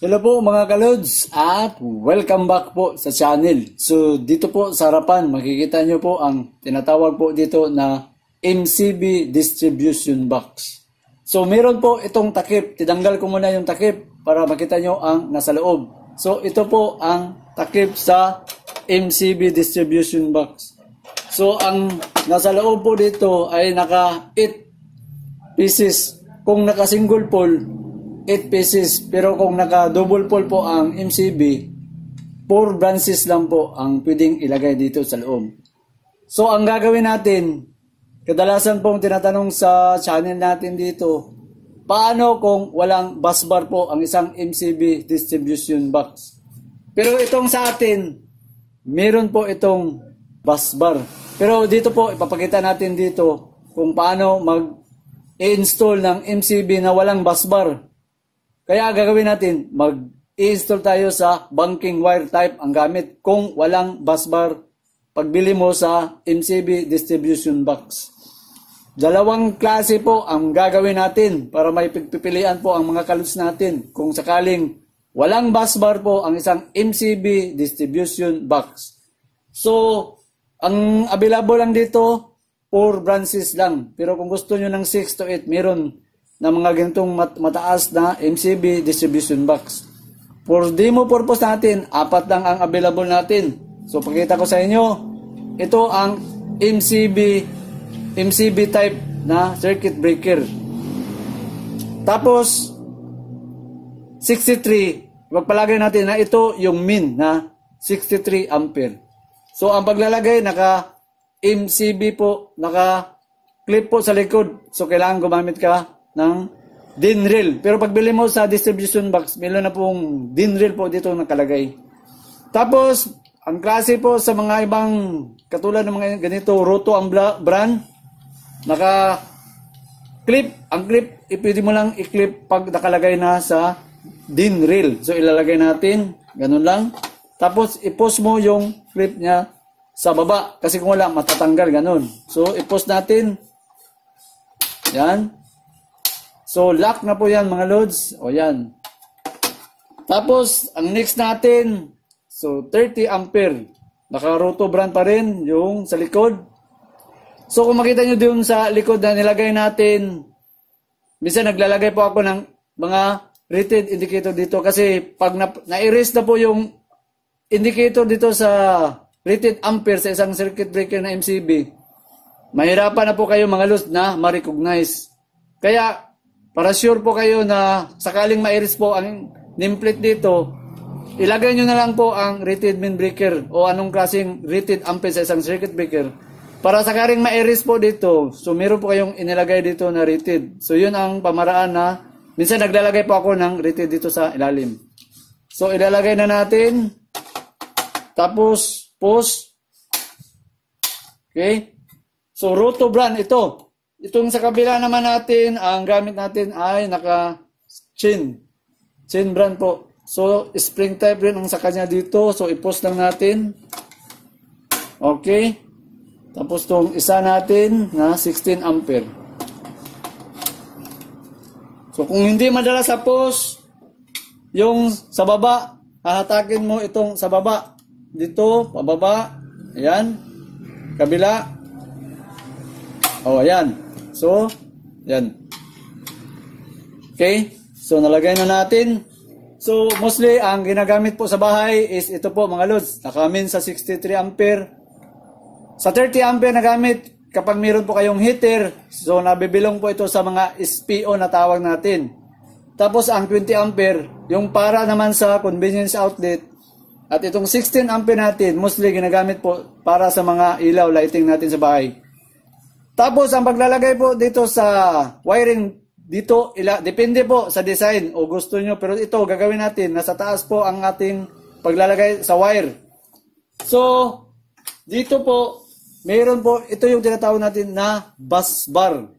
Hello po mga kalods at welcome back po sa channel. So dito po sa harapan makikita nyo po ang tinatawag po dito na MCB distribution box. So meron po itong takip. Tinanggal ko muna yung takip para makita nyo ang nasa loob. So ito po ang takip sa MCB distribution box. So ang nasa loob po dito ay naka 8 pieces. Kung naka single pole 8 pieces, pero kung naka-double pole po ang MCB, 4 branches lang po ang pwedeng ilagay dito sa loob. So, ang gagawin natin, kadalasan pong tinatanong sa channel natin dito, paano kung walang bus bar po ang isang MCB distribution box? Pero itong sa atin, meron po itong bus bar. Pero dito po, ipapakita natin dito kung paano mag-install ng MCB na walang bus bar. Kaya gagawin natin, mag-i-install tayo sa banking wire type ang gamit kung walang bus bar pagbili mo sa MCB distribution box. Dalawang klase po ang gagawin natin para may pipilian po ang mga kalods natin kung sakaling walang bus bar po ang isang MCB distribution box. So, ang available lang dito, 4 branches lang. Pero kung gusto nyo ng 6 to 8, meron na mga ganitong mataas na MCB distribution box. For demo purpose natin, 4 lang ang available natin. So, pakita ko sa inyo, ito ang MCB type na circuit breaker. Tapos, 63, magpalagay natin na ito yung min na 63 ampere. So, ang paglalagay, naka-MCB po, naka-clip po sa likod. So, kailangan gumamit ka ng DIN rail. Pero pagbili mo sa distribution box, meron na pong DIN rail po dito nakalagay. Tapos, ang klase po sa mga ibang, katulad ng mga ganito, Roto ang brand, naka-clip. Ang clip, pwede mo lang i-clip pag nakalagay na sa DIN rail. So, ilalagay natin, ganun lang. Tapos, i-post mo yung clip niya sa baba. Kasi kung wala, matatanggal, ganun. So, i-post natin. Yan. So, lock na po yan mga loads. O yan. Tapos, ang next natin, so 30 ampere. Naka-Roto brand pa rin yung sa likod. So, kung makita nyo dun sa likod na nilagay natin, minsan naglalagay po ako ng mga rated indicator dito kasi pag na-erase na po yung indicator dito sa rated ampere sa isang circuit breaker na MCB, mahirapan na po kayo mga loads na ma-recognize. Kaya, para sure po kayo na sakaling ma-erase po ang nameplate dito, ilagay nyo na lang po ang rated main breaker o anong klaseng rated ampere sa isang circuit breaker. Para sakaling ma-erase po dito, so meron po kayong inilagay dito na rated. So yun ang pamaraan na, minsan naglalagay po ako ng rated dito sa ilalim. So ilalagay na natin, tapos post. Okay? So Roto brand ito. Itong sa kabila naman natin, ang gamit natin ay naka-chain brand po. So, spring type rin ang sa kanya dito. So, i-post lang natin. Okay. Tapos itong isa natin na 16 ampere. So, kung hindi madala sa post, yung sa baba, hahatakin mo itong sa baba. Dito, pababa. Ayan. Kabila. O, ayan. So, yan. Okay. So, nalagay na natin. So, mostly, ang ginagamit po sa bahay is ito po mga loads. Nakamin sa 63 ampere. Sa 30 ampere na gamit, kapag meron po kayong heater, so nabibilong po ito sa mga SPO na tawag natin. Tapos, ang 20 ampere, yung para naman sa convenience outlet. At itong 16 ampere natin, mostly ginagamit po para sa mga ilaw, lighting natin sa bahay. Tapos, ang paglalagay po dito sa wiring, dito, depende po sa design o gusto nyo. Pero ito, gagawin natin, nasa taas po ang ating paglalagay sa wire. So, dito po, mayroon po, ito yung tinatawag natin na bus bar.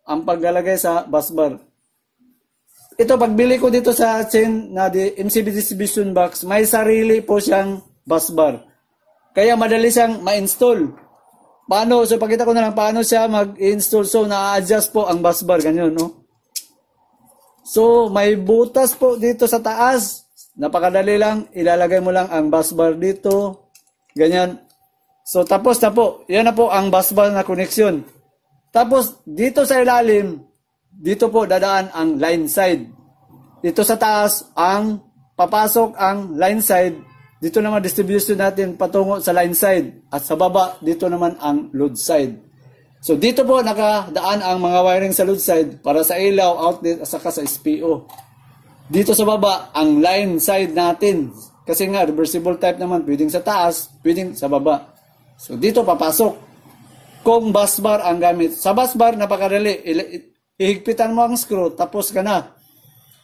Ang paglalagay sa bus bar. Ito, pagbili ko dito sa chain na MCB distribution box, may sarili po siyang bus bar. Kaya madali siyang ma-install. Paano? So, pakita ko na lang paano siya mag-install. So, na-adjust po ang bus bar. Ganyan, no? So, may butas po dito sa taas. napakadali lang. Ilalagay mo lang ang bus bar dito. Ganyan. So, tapos na po. Yan na po ang bus bar na connection. Tapos, dito sa ilalim, dito po dadaan ang line side. Dito sa taas, ang papasok ang line side. Dito naman distribution natin patungo sa line side. At sa baba, dito naman ang load side. So, dito po nakadaan ang mga wiring sa load side para sa ilaw, outlet, at saka sa SPO. Dito sa baba, ang line side natin. Kasi nga, reversible type naman, pwedeng sa taas, pwedeng sa baba. So, dito papasok. Kung bus bar ang gamit. Sa bus bar, napakadali. Ihigpitan mo ang screw, tapos ka na.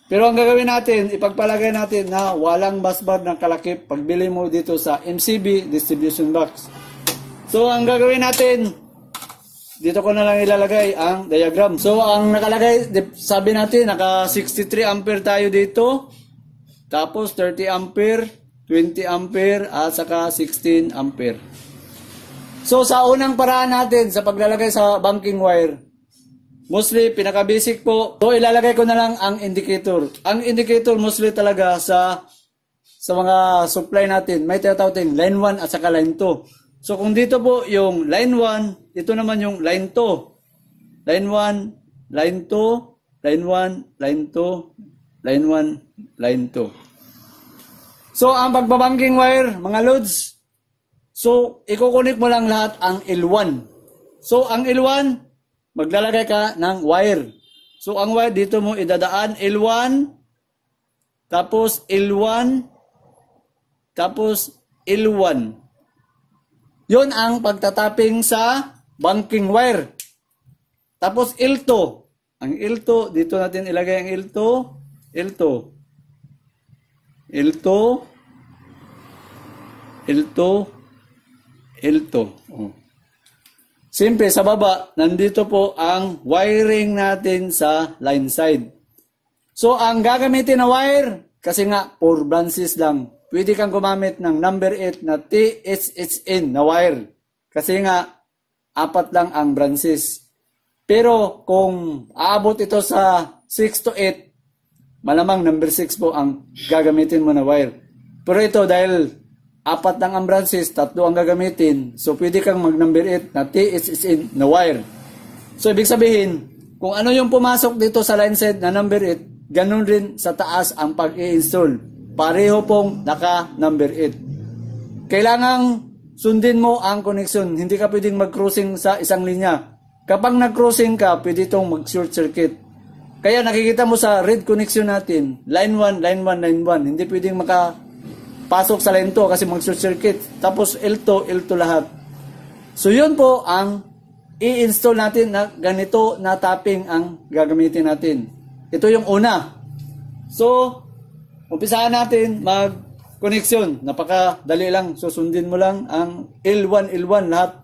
Pero ang gagawin natin, ipagpalagay natin na walang bus bar ng kalakip pagbili mo dito sa MCB distribution box. So, ang gagawin natin, dito ko na lang ilalagay ang diagram. So, ang nakalagay, sabi natin, naka 63 ampere tayo dito. Tapos, 30 ampere, 20 ampere, at saka 16 ampere. So, sa unang paraan natin, sa paglalagay sa banking wire, mostly, pinaka-basic po. So, ilalagay ko na lang ang indicator. Ang indicator, mostly talaga sa mga supply natin, may tinatawag tayong line 1 at saka line 2. So, kung dito po yung line 1, ito naman yung line 2. Line 1, line 2, line 1, line 2, line 1, line 2. So, ang pagbabanking wire, mga loads, so, ikukunik mo lang lahat ang L1. So, ang L1, maglalagay ka ng wire. So, ang wire dito mo idadaan L1, tapos L1, tapos L1. Yun ang pagtatapping sa banking wire. Tapos L2. Ang L2, dito natin ilagay ang L2, L2, L2, L2, L2. Oh. Siyempre, sa baba, nandito po ang wiring natin sa line side. So, ang gagamitin na wire, kasi nga, 4 branches lang. Pwede kang gumamit ng number 8 na THHN na wire. Kasi nga, 4 lang ang branches. Pero, kung aabot ito sa 6 to 8, malamang number 6 po ang gagamitin mo na wire. Pero ito, dahil 4 lang ang branches, 3 ang gagamitin. So, pwede kang mag-number 8 na THHN na wire. So, ibig sabihin, kung ano yung pumasok dito sa line side na number 8, ganun rin sa taas ang pag-i-install. Pareho pong naka-number 8. Kailangang sundin mo ang connection. Hindi ka pwedeng mag-crossing sa isang linya. Kapag nag-crossing ka, pwede itong mag-short circuit. Kaya nakikita mo sa red connection natin, line 1, line 1, line 1. Hindi pwedeng pasok sa line 2 kasi mag-short circuit. Tapos L2, L2 lahat. So yun po ang i-install natin na ganito na tapping ang gagamitin natin. Ito yung una. So, umpisahan natin mag-connection. Napakadali lang. Susundin mo lang ang L1, L1 lahat.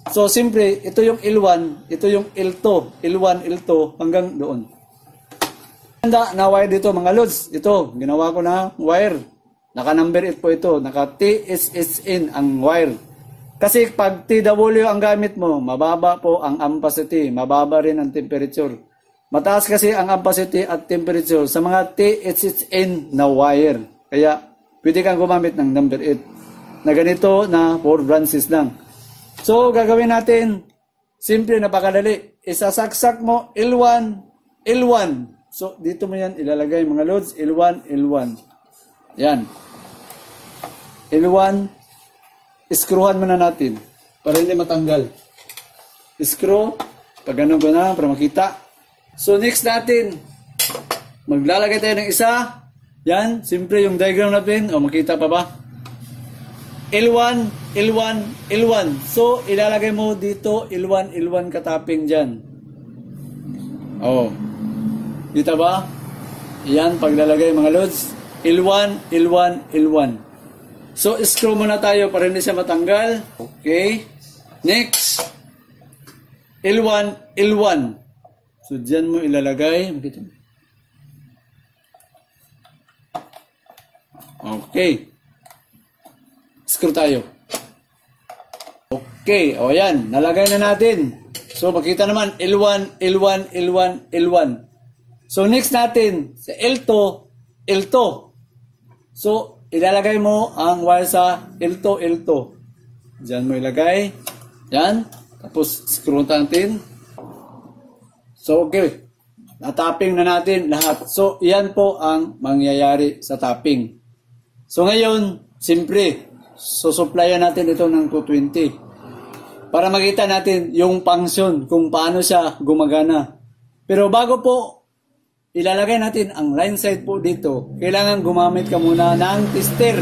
So, siyempre, ito yung L1, ito yung L2, L1, L2 hanggang doon. Handa na wire dito mga loads. Ito, ginawa ko na wire. Naka-number 8 po ito. Naka-TSSN ang wire. Kasi pag TW ang gamit mo, mababa po ang ampacity. Mababa rin ang temperature. Mataas kasi ang ampacity at temperature sa mga TSSN na wire. Kaya pwede kang gumamit ng number 8. Na ganito na 4 branches lang. So gagawin natin, simple napakadali. Isasaksak mo L1, L1. So dito mo yan ilalagay mga loads. L1, L1. Yan. L1, screwhan muna natin para hindi matanggal. Screw, pag ganun na para makita. So next natin, maglalagay tayo ng isa. Yan, siyempre yung diagram natin. O makita pa ba? L1, L1, L1. So ilalagay mo dito L1, L1 katapping dyan. O, kita ba? Yan, paglalagay mga loads. L1, L1, L1. So, screw muna tayo para hindi siya matanggal. Okay. Next. L1, L1. So, dyan mo ilalagay. Okay. Screw tayo. Okay. O, yan. Nalagay na natin. So, makita naman. L1, L1, L1, L1. So, next natin. Sa L2, L2. So, ilalagay mo ang wire sa L2, L2. Diyan mo ilagay. Yan. Tapos, screw natin. So, okay. Na-tapping na natin lahat. So, yan po ang mangyayari sa tapping. So, ngayon, siyempre, supplyan natin ito ng 220. Para makita natin yung function kung paano siya gumagana. Pero bago po ilalagay natin ang line side po dito, kailangan gumamit ka muna ng tester.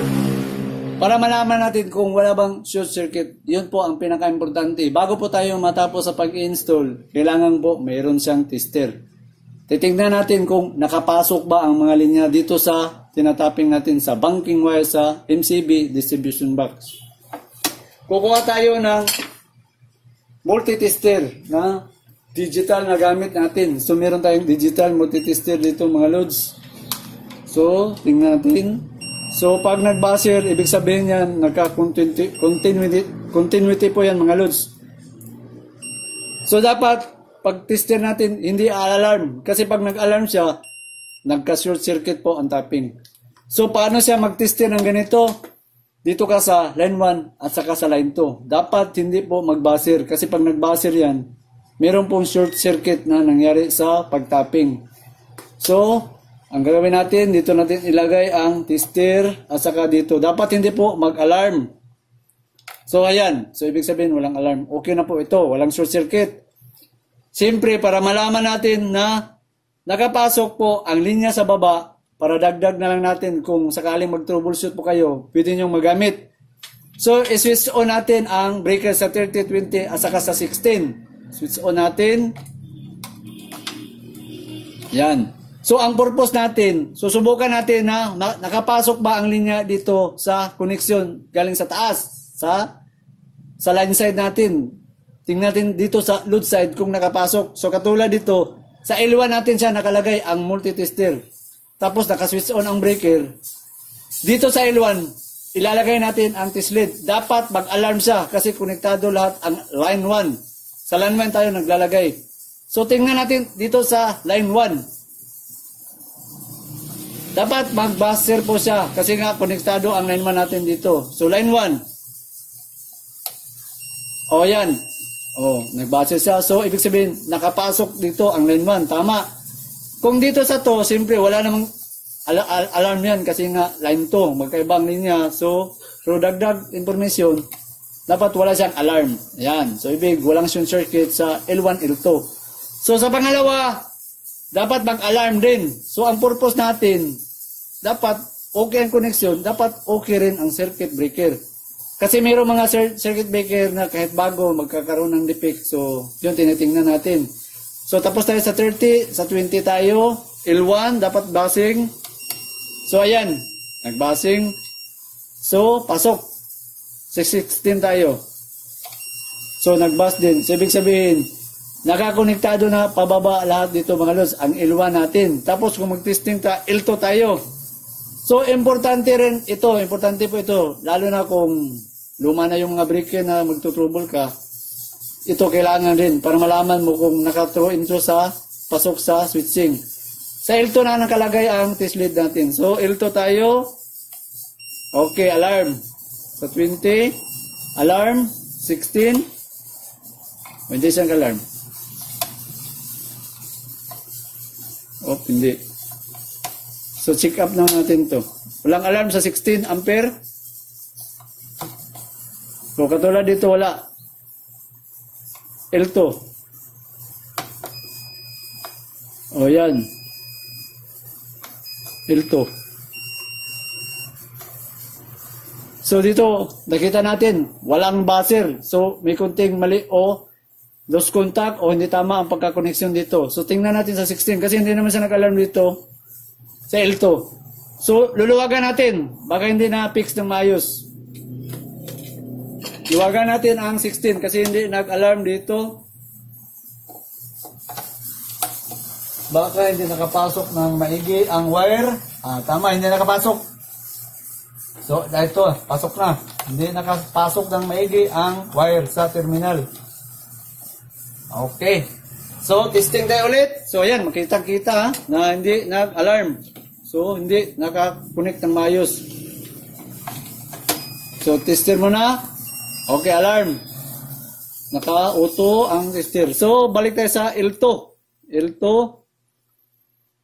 Para malaman natin kung wala bang short circuit. Yun po ang pinaka-importante. Bago po tayo matapos sa pag-install, kailangan po mayroon siyang tester. Titingnan natin kung nakapasok ba ang mga linya dito sa tinatapping natin sa banking wire sa MCB distribution box. Kukuha tayo ng multi-tester na digital na gamit natin. So, meron tayong digital multi-tester dito mga loads. So, tingnan natin. So, pag nag-buzzer, ibig sabihin yan, nagka-continuity po yan mga loads. So, dapat, pag tester natin, hindi alarm. Kasi pag nag-alarm siya, nagka-short circuit po ang tapping. So, paano siya mag-tester ng ganito? Dito ka sa line 1 at saka sa line 2. Dapat hindi po mag-buzzer kasi pag nag-buzzer yan, meron pong short circuit na nangyari sa pag-tapping. So, ang gagawin natin, dito natin ilagay ang tester at saka dito. Dapat hindi po mag-alarm. So, ayan. So, ibig sabihin walang alarm. Okay na po ito. Walang short circuit. Siyempre, para malaman natin na nakapasok po ang linya sa baba, para dagdag na lang natin kung sakaling mag-troubleshoot po kayo, pwede nyo magamit. So, i-switch on natin ang breaker sa 30-20 at saka sa 16. Switch on natin. Yan. So, ang purpose natin, susubukan natin na nakapasok ba ang linya dito sa connection galing sa taas, sa line side natin. Tingnan natin dito sa load side kung nakapasok. So, katulad dito, sa L1 natin siya nakalagay ang multi-tester. Tapos naka-switch on ang breaker. Dito sa L1, ilalagay natin ang test lead. Dapat mag-alarm siya kasi konektado lahat ang line 1. Sa line 1 tayo naglalagay. So tingnan natin dito sa line 1. Dapat mag-buzzer po siya kasi nga konektado ang line 1 natin dito. So line 1. O yan. O, nag-buzzer siya. So ibig sabihin, nakapasok dito ang line 1. Tama. Kung dito sa to, siyempre wala namang alarm yan kasi nga line 2, magkaibang linya. So, through dagdag information, dapat wala siyang alarm. Yan. So, ibig, walang short circuit sa L1, L2. So, sa pangalawa, dapat mag-alarm din. So, ang purpose natin, dapat okay ang connection, dapat okay rin ang circuit breaker. Kasi mayroong mga circuit breaker na kahit bago, magkakaroon ng defect. So, yun, tinitingnan natin. So, tapos tayo sa 30, sa 20 tayo. L1, dapat buzzing. So, ayan. Nag-buzzing. So, pasok. 16 tayo. So, nag-buzz din. So, ibig sabihin, nakakonektado na pababa lahat dito mga lods. Ang L1 natin. Tapos, kung mag-testing L2 tayo. So, importante rin ito. Importante po ito. Lalo na kung luma na yung mga breaker na magtutrouble ka. Ito kailangan rin para malaman mo kung naka-throw into sa pasok sa switching. Sa L2 na nakalagay ang test lead natin. So, L2 tayo. Okay, alarm. Sa 20. Alarm. 16. Hindi siyang alarm. Oh, hindi. So, check up na natin to. Walang alarm sa 16 ampere. So, katulad dito wala. L2. O yan. L2. So dito, nakita natin, walang buzzer. So may kunting mali o lost contact o hindi tama ang pagkakoneksyon dito. So tingnan natin sa 16 kasi hindi naman siya nag-alarm dito sa L2. So luluwagan natin. Baka hindi na-fix ng maayos. Luwagan natin ang 16 kasi hindi nag-alarm dito. Baka hindi nakapasok ng maigi ang wire. Tama, hindi nakapasok. So, ito, pasok na. Hindi nakapasok ng maigi ang wire sa terminal. Okay. So, testing tayo ulit. So, ayan, makita-kita na hindi nag-alarm. So, hindi nakakonect ng maayos. So, tester mo na. Okay, alarm. Naka-auto ang tester. So, balik tayo sa L2. L2.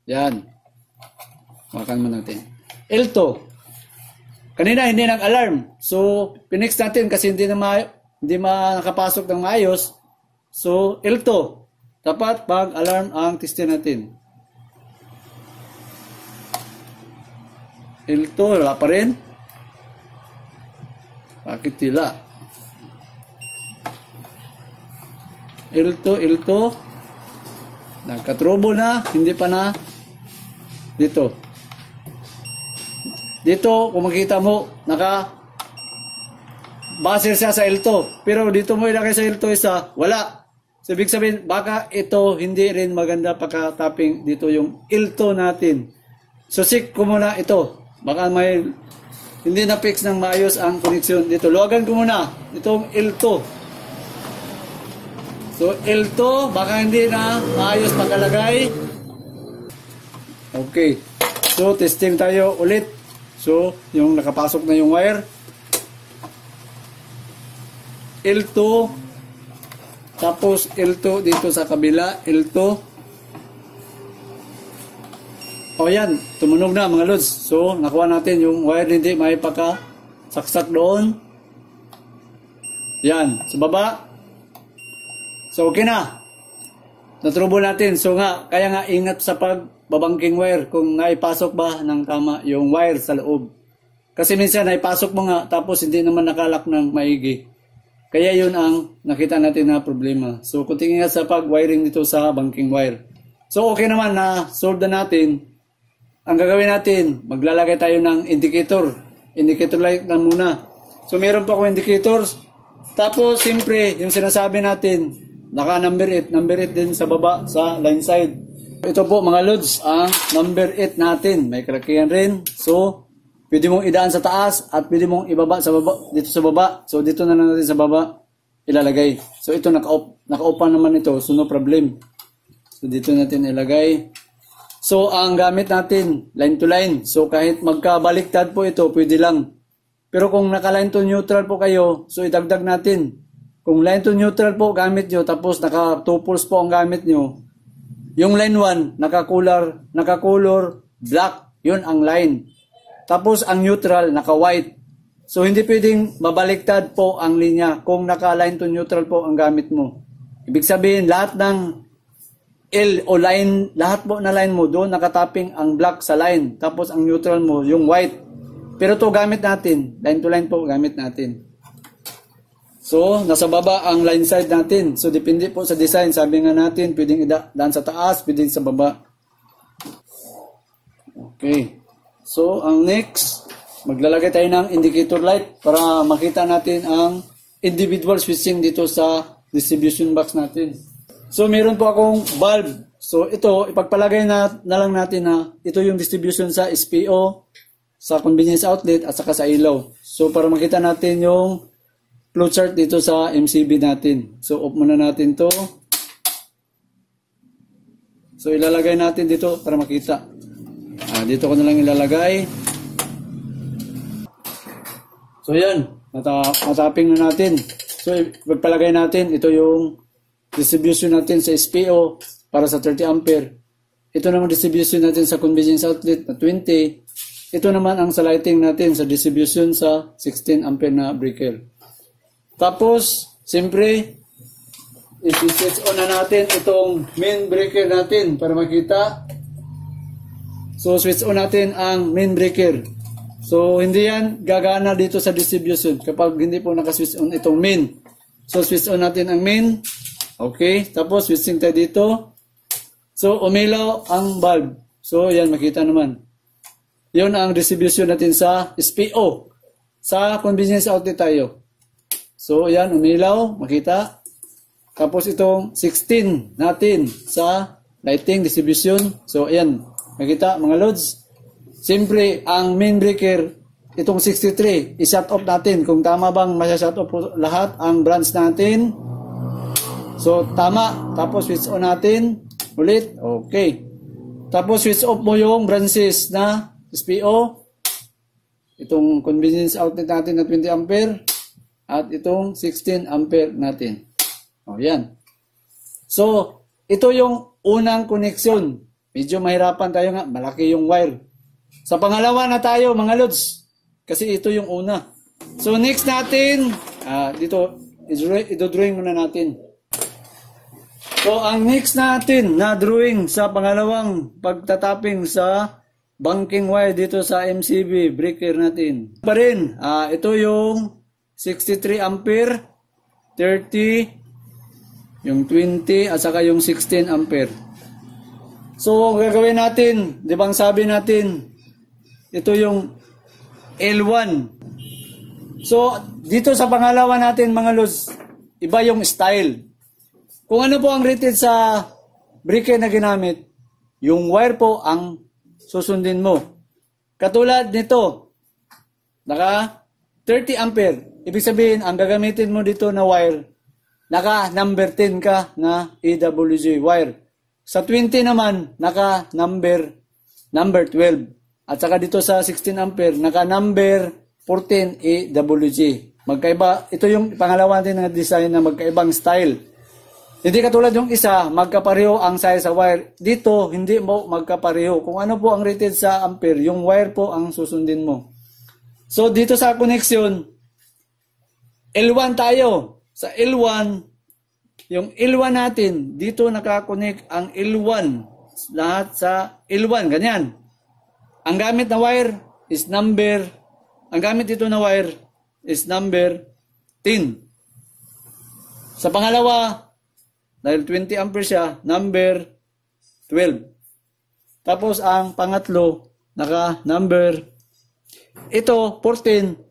Yan. Makan mo natin. L2. Kanina, hindi nag-alarm. So, pinix natin kasi hindi nakapasok ng maayos. So, L2. Dapat pag-alarm ang tester natin. L2, wala pa rin. Bakit tila? L2. Nagka-trouble na. Hindi pa na. Dito, kung makita mo, naka-buzzer siya sa L2. Pero dito mo ilagay sa L2 isa, wala. So, ibig sabihin, baka ito hindi rin maganda pagka-tapping dito yung L2 natin. So, check ko muna ito. Baka may hindi na-fix ng maayos ang connection dito. Luwagan ko muna itong L2. So, L2, baka hindi na maayos pagkalagay. Okay. So, testing tayo ulit. So, yung nakapasok na yung wire. L2. Tapos, L2 dito sa kabila. L2. O yan, tumunog na mga lods. So, nakuha natin yung wire hindi may saksak doon. Yan, sa baba. So, okay na. Natrouble natin. So nga, kaya nga ingat sa pagbabangking wire kung naipasok ba ng tama yung wire sa loob. Kasi minsan naipasok mo nga tapos hindi naman nakalak ng maigi. Kaya yun ang nakita natin na problema. So, kunting ingat sa pag-wiring dito sa banking wire. So, okay naman na solve na natin. Ang gagawin natin, maglalagay tayo ng indicator. Indicator light na muna. So, meron pa akong indicators. Tapos, siyempre, yung sinasabi natin, naka number 8. Number 8 din sa baba, sa line side. Ito po mga lods, ang number 8 natin. May kalakihan rin. So, pwede mong idaan sa taas at pwede mong ibaba sa baba, dito sa baba. So, dito na lang natin sa baba ilalagay. So, ito naka-off pa naman ito. So, no problem. So, dito natin ilagay. So, ang gamit natin, line to line. So, kahit magkabaliktad po ito, pwede lang. Pero kung naka-line to neutral po kayo, so idagdag natin. Kung line to neutral po gamit nyo, tapos naka 2 poles po ang gamit nyo, yung line 1, naka-color black, yun ang line. Tapos ang neutral, naka-white. So, hindi pwedeng babaliktad po ang linya kung naka-line to neutral po ang gamit mo. Ibig sabihin, lahat ng L o line, lahat po na line mo, doon nakatapping ang black sa line. Tapos ang neutral mo, yung white. Pero to gamit natin. Line to line po gamit natin. So, nasa baba ang line side natin. So, depende po sa design. Sabi nga natin, pwedeng idaan sa taas, pwedeng sa baba. Okay. So, ang next, maglalagay tayo ng indicator light para makita natin ang individual switching dito sa distribution box natin. So, meron po akong bulb. So, ito, ipagpalagay na lang natin na ito yung distribution sa SPO, sa convenience outlet, at saka sa ilaw. So, para makita natin yung flowchart dito sa MCB natin. So, off muna natin to. So, ilalagay natin dito para makita. Dito ko na lang ilalagay. So, yan. Mataping na natin. So, ipagpalagay natin. Ito yung distribution natin sa SPO para sa 30 ampere. Ito naman distribution natin sa convenience outlet na 20. Ito naman ang sa lighting natin sa distribution sa 16 ampere na breaker. Tapos, siyempre, i-switch on na natin itong main breaker natin para makita. So, switch on natin ang main breaker. So, hindi yan gagana dito sa distribution kapag hindi po naka-switch on itong main. So, switch on natin ang main. Okay, tapos switching tayo dito. So, umilaw ang bulb. So, yan, makita naman. Yun ang distribution natin sa SPO. Sa convenience outlet tayo. So, yan, umilaw, makita. Tapos, itong 16 natin sa lighting distribution. So, ayan, makita mga loads. Siyempre, ang main breaker, itong 63, i-shut off natin. Kung tama bang masya-shut off lahat ang branch natin. So, tama. Tapos, switch on natin. Ulit. Okay. Tapos switch off mo yung branches na SPO. Itong convenience outlet natin na 20 ampere. At itong 16 ampere natin. O, yan. So, ito yung unang connection. Medyo mahirapan tayo nga. Malaki yung wire. Sa pangalawa na tayo, mga lods. Kasi ito yung una. So, next natin, dito, i-drawing muna natin. So, ang next natin na drawing sa pangalawang pagtatapping sa banking wire dito sa MCB breaker natin. Pa rin, ito yung 63 ampere, 30, yung 20, at saka yung 16 ampere. So, gagawin natin, di bang sabi natin, ito yung L1. So, dito sa pangalawa natin, mga lods, iba yung style. Kung ano po ang rated sa breaker na ginamit, yung wire po ang susundin mo. Katulad nito, naka 30 ampere. Ibig sabihin, ang gagamitin mo dito na wire, naka number 10 ka na AWG wire. Sa 20 naman, naka number 12. At saka dito sa 16 ampere, naka number 14 AWG. Magkaiba, ito yung pangalawa din na design na magkaibang style. Hindi katulad yung isa, magkapareho ang size sa wire. Dito, hindi mo magkapareho. Kung ano po ang rated sa ampere, yung wire po ang susundin mo. So, dito sa connection, L1 tayo. Sa L1, yung L1 natin, dito nakakonect ang L1. Lahat sa L1, ganyan. Ang gamit na wire is number, ang gamit dito na wire is number 10. Sa pangalawa, dahil 20 ampere siya, number 12. Tapos ang pangatlo, naka number, ito, 14.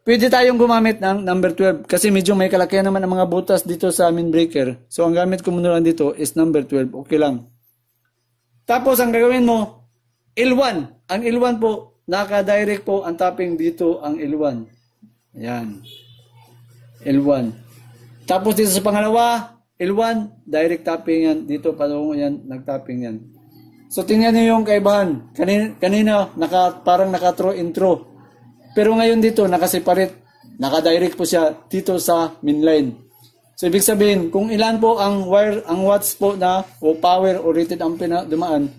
Pwede tayong gumamit ng number 12 kasi medyo may kalakihan naman ang mga butas dito sa main breaker. So, ang gamit ko muna lang dito is number 12. Okay lang. Tapos, ang gagawin mo, L1. Ang L1 po, naka-direct po ang tapping dito ang L1. Ayan. L1. Tapos, dito sa pangalawa, L1, direct tapping yan. Dito, palungo yan, nag-tapping yan. So, tingnan niyo yung kaibahan. Kanina parang naka-throw intro. Pero ngayon dito, nakaseparate, naka-direct po siya dito sa main line. So, ibig sabihin, kung ilan po ang wire, ang watts po na, o power, o rated ampere na dumaan,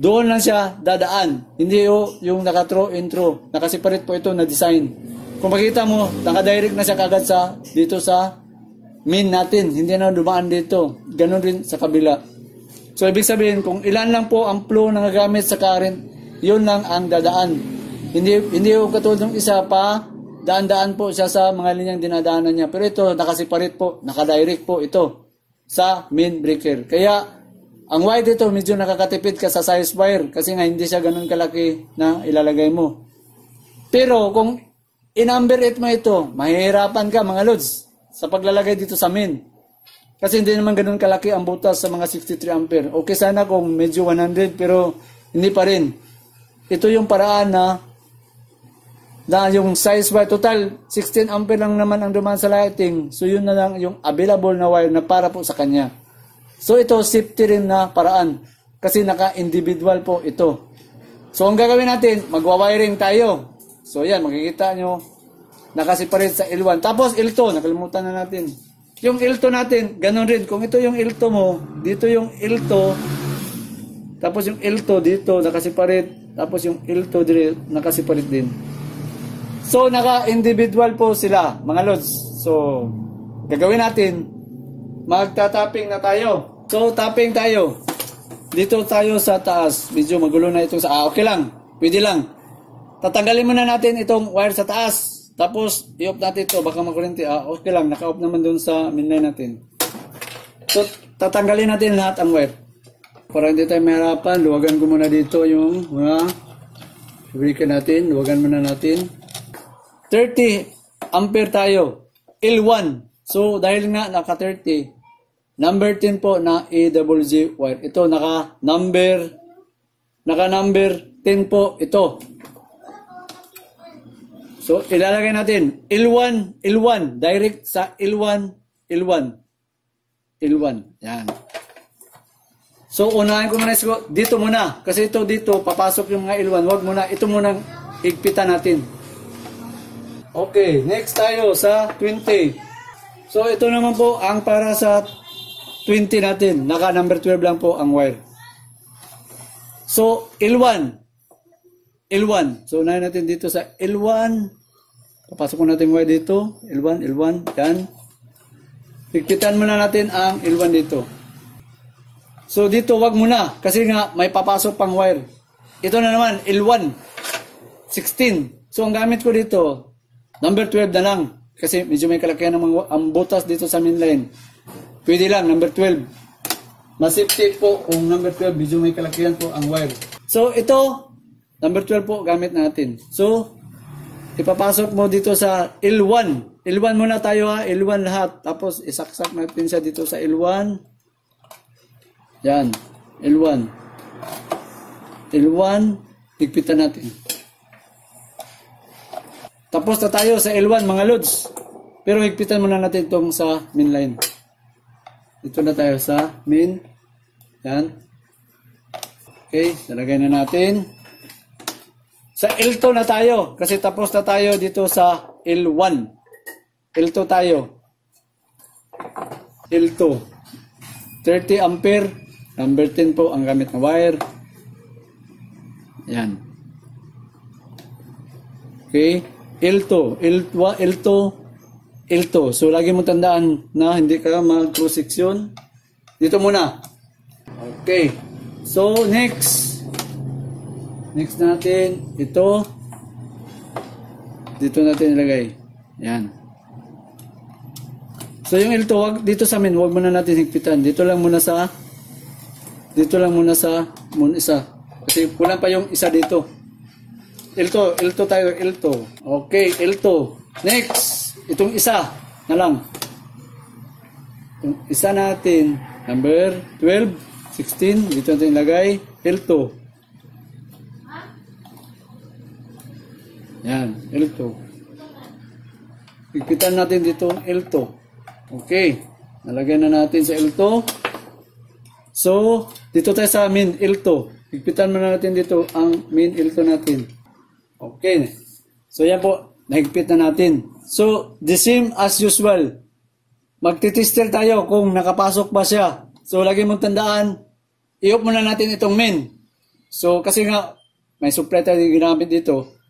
doon lang siya dadaan. Hindi yung naka-throw intro. Nakaseparate po ito na design. Kung makita mo, naka-direct na siya kagad dito sa main natin. Hindi na dumaan dito. Ganon rin sa kabila. So, ibig sabihin, kung ilan lang po ang flow na nagamit sa current, yun lang ang dadaan. Hindi ko katulad ng isa pa, daan-daan po siya sa mga linyang dinadaanan niya. Pero ito, nakaseparate po, nakadirect po ito sa main breaker. Kaya, ang wire dito, medyo nakakatipid ka sa size wire kasi nga hindi siya ganun kalaki na ilalagay mo. Pero, kung in-number 8 mo ito, mahihirapan ka mga lods sa paglalagay dito sa main. Kasi hindi naman ganun kalaki ang butas sa mga 63 ampere. Okay sana kung medyo 100 pero hindi pa rin. Ito yung paraan na yung size wire, total 16 ampere lang naman ang dumaan sa lighting. So yun na lang yung available na wire na para po sa kanya. So ito safety rin na paraan kasi naka-individual po ito. So ang gagawin natin, magwa-wiring tayo. So yan, makikita nyo nakaseparate sa L1. Tapos L2, nakalimutan na natin. Yung L2 natin, ganun rin. Kung ito yung L2 mo, dito yung L2, tapos yung L2 dito nakaseparate, tapos yung L2 dito nakaseparate din. So, naka-individual po sila, mga lods. So, gagawin natin, magta-tapping na tayo. So, tapping tayo. Dito tayo sa taas. Medyo magulo na itong sa... okay lang. Pwede lang. Tatanggalin muna natin itong wire sa taas. Tapos, i-off natin ito. Baka makuryente. Okay lang. Naka-off naman dun sa mainline natin. So, tatanggalin natin lahat ang wire. Para hindi tayo mahirapan, luwagan ko muna dito yung mga breaker natin. Luwagan muna natin. 30 ampere tayo. L1. So, dahil nga naka 30, number 10 po na AWG wire. Ito, naka number 10 po ito. So, ilalagay natin L1, direct sa L1. Yan. So, unahin ko muna dito muna. Kasi ito dito, papasok yung mga L1. Wag muna. Ito muna higpitan natin. Okay, next tayo sa 20. So, ito naman po ang para sa 20 natin. Naka number 12 lang po ang wire. So, L1. L1. So, unahin natin dito sa L1. Papasok mo natin wire dito. L1, L1. Yan. Higpitan muna natin ang L1 dito. So, dito wag muna. Kasi nga, may papasok pang wire. Ito na naman, L1. 16. So, ang gamit ko dito, number 12 na lang. Kasi medyo may kalakihan ng mga ang butas dito sa main line. Pwede lang, number 12. Mas safety po kung number 12, medyo may kalakihan po ang wire. So, ito, number 12 po gamit natin. So, ipapasok mo dito sa L1. L1 muna tayo ha, L1 lahat. Tapos, isaksak natin siya dito sa L1. Yan, L1. L1, higpitan natin. Tapos na tayo sa L1 mga lods. Pero higpitan muna natin itong sa main line. Dito na tayo sa main. Yan. Okay, talagay na natin. Sa L2 na tayo. Kasi tapos na tayo dito sa L1. L2 tayo. L2. 30 ampere. Number 10 po ang gamit na wire. Yan. Okay. L2. L2. L2. So, lagi mo tandaan na hindi ka mag-cross section. Dito muna. Okay. So, next. Next natin. Ito. Dito natin ilagay. Yan. So, yung L2, dito sa amin, huwag muna natin higpitan. Dito lang muna sa isa. Kasi kulang pa yung isa dito. L2 tayo, L2. Okay, L2. Next, itong isa na lang. Itong isa natin, number 12, 16, dito natin ilagay, L2. Yan, L2. Higpitan natin dito L2. Okay, nalagay na natin sa L2. So, dito tayo sa main L2. Higpitan muna natin dito ang main L2 natin. Okay. So, yan po. Nahigpit na natin. So, the same as usual. Magtitester tayo kung nakapasok ba siya. So, lagi mong tandaan, i-off muna natin itong main. So, kasi nga, may supply tayo ginamit dito.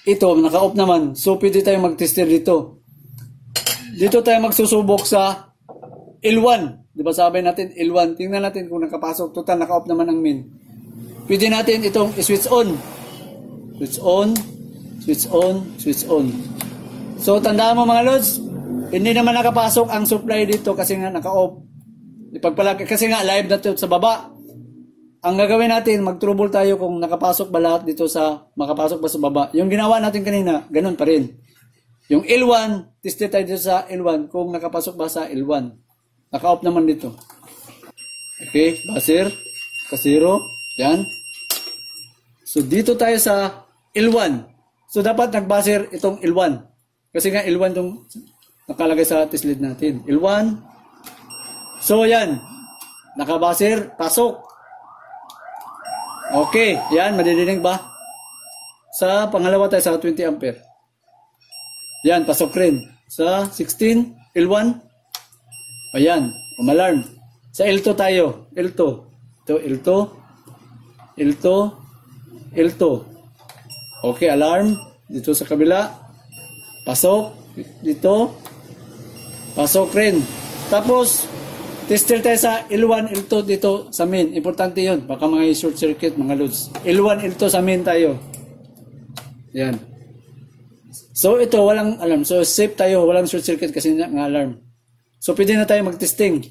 Ito, naka-off naman. So, pwede tayo magtester dito. Dito tayo magsusubok sa L1. Diba sabi natin L1, tingnan natin kung nakapasok. Total, naka-off naman ang main. Pwede natin itong switch on. Switch on, switch on, switch on. So, tandaan mo mga lods, hindi naman nakapasok ang supply dito kasi nga naka-off. Ipagpalagay, kasi nga live na ito sa baba. Ang gagawin natin, mag-trouble tayo kung nakapasok ba lahat dito sa, makapasok ba sa baba. Yung ginawa natin kanina, ganun pa rin. Yung L1, test tayo dito sa L1 kung nakapasok ba sa L1. Naka-off naman dito. Okay, buzzer, kasiro, yan. So, dito tayo sa L1. So, dapat nag-buzzer itong L1. Kasi nga L1 itong nakalagay sa test lead natin. L1. So, yan. Naka-buzzer, pasok. Okay, yan, madidinig ba? Sa pangalawa tayo sa 20 ampere. Yan, pasok rin. Sa 16, L1. Ayan, umalarm. Sa L2 tayo. L2. Ito, L2. L2. L2. Okay, alarm. Dito sa kabila. Pasok. Dito. Pasok rin. Tapos, tester tayo sa L1, L2 dito sa main. Importante yun. Baka mga short circuit, mga loads. L1, L2 sa main tayo. Yan. So, ito, walang alarm. So, safe tayo. Walang short circuit kasi nga alarm. So, pwede na tayo mag-testing.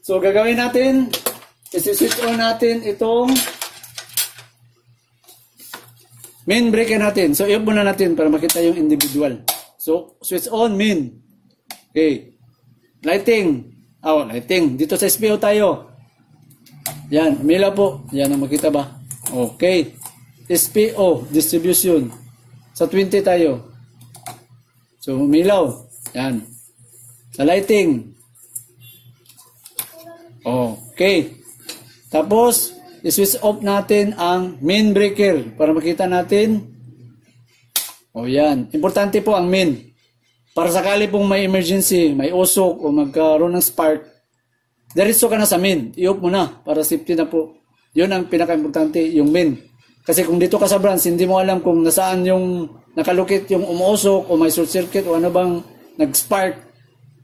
So, gagawin natin, isi-switch on natin itong main breaker natin. So, i-off muna natin para makita yung individual. So, switch on, main. Okay. Lighting. Lighting. Dito sa SPO tayo. Yan, umilaw po. Yan, makita ba? Okay. SPO, distribution. Sa 20 tayo. So, umilaw. Yan. Sa lighting. Okay. Tapos, i-switch off natin ang main breaker para makita natin. O yan. Importante po ang main. Para sakali pong may emergency, may usok o magkaroon ng spark, diretso ka na sa main. I-off mo na para safety na po. Yun ang pinaka-importante, yung main. Kasi kung dito ka sa branch, hindi mo alam kung nasaan yung nakalukit yung umuusok o may short circuit o ano bang nag-spark,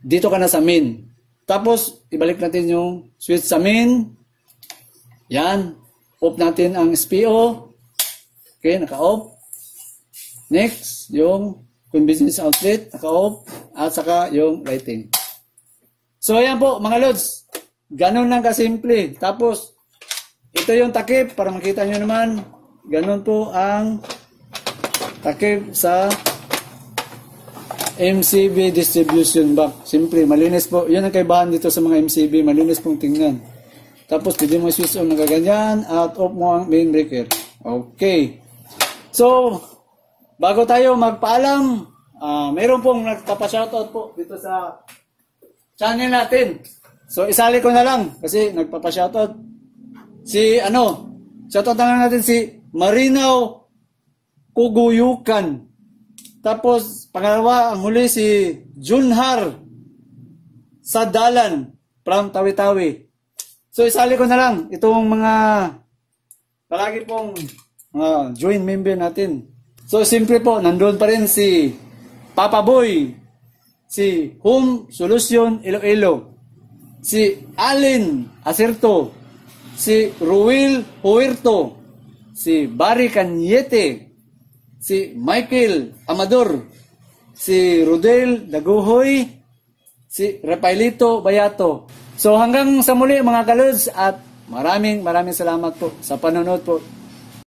dito ka na sa main. Tapos, ibalik natin yung switch sa main. Yan. Off natin ang SPO. Okay, naka-off. Next, yung convenience outlet, naka-off. At saka yung lighting. So, ayan po, mga lods. Ganun lang kasimple. Tapos, ito yung takip para makita nyo naman. Ganun po ang takip sa MCB distribution box. Simple, malinis po. Yun ang kaibahan dito sa mga MCB. Malinis pong tingnan. Tapos, pwede mo switch on na gaganyan at off mo ang main breaker. Okay. So, bago tayo magpaalam, mayroon pong nagpapa-shoutout po dito sa channel natin. So, isali ko na lang kasi nagpapa-shoutout. Shoutout na lang natin si Marinaw Kuguyukan. Tapos, pangalawa, ang huli si Junhar Sadalan from Tawi-Tawi. So, isali ko na lang itong mga palagi pong join member natin. So, simple po, nandun pa rin si Papa Boy, si Home Solution Iloilo, si Allen Acerto, si Ruel Huerto, si Barry Canyete, si Michael Amador, si Rodel Daguhoy, si Rafaelito Bayato. So hanggang sa muli mga kalods at maraming salamat po sa panonood po.